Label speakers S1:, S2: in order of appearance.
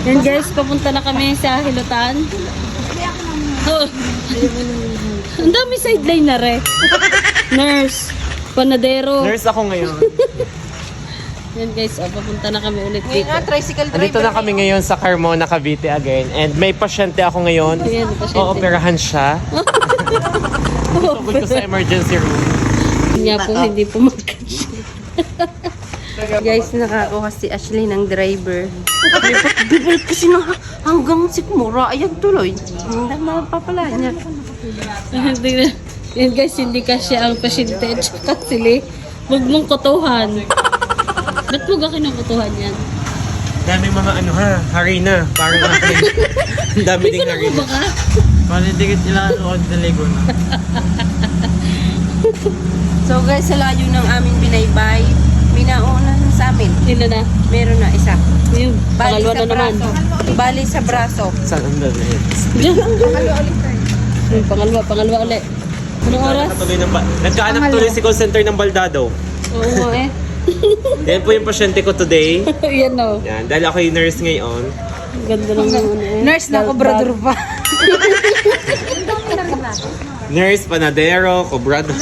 S1: Yan guys, papunta na kami sa Hilutan. Oh. Ang dami sideline na rin. Nurse, panadero.
S2: Nurse ako ngayon.
S1: Yan guys, papunta na kami ulit
S3: Ngayon
S1: dito.
S3: nga, tricycle driver.
S2: Andito na kami ngayon sa Carmona, Cavite again. And may pasyente ako ngayon.
S1: Ayan, pasyente.
S2: Ooperahan siya. Tugod ko sa emergency room.
S1: Nga po, hindi po mag-catch. Guys, nakakuha si Ashley ng driver.
S3: Bibal kasi na hanggang sikmura. Ayan tuloy. Hindi mapapala niya.
S1: Yan guys, hindi kasi ang pasyente at saka sila. Huwag mong kutuhan. Ba't mo ka kinukutuhan yan?
S2: Daming mga ano ha, harina. Parang akin. Ang dami ding
S1: Hindi ko
S2: harina.
S1: na baka.
S2: Palindikit nila ako ng ligo na.
S3: So guys, sa layo ng aming binaybay, minauna na sa amin.
S1: Sila na.
S3: Meron na isa.
S1: Yun,
S3: Bali
S1: pangalawa
S3: sa
S1: na naman.
S3: braso. Bali sa braso.
S2: Saan ang dami?
S1: Diyan. Yun, pangalawa ulit. Anong oras?
S2: Nagkaanak tuloy si call center ng Baldado.
S1: Oo nga eh.
S2: Yan po yung pasyente ko today.
S1: Yan o.
S2: Yan, dahil ako yung nurse ngayon.
S1: Ang ganda ng ano eh.
S3: Nurse na kobrador pa.
S2: Nurse, panadero, cobrado.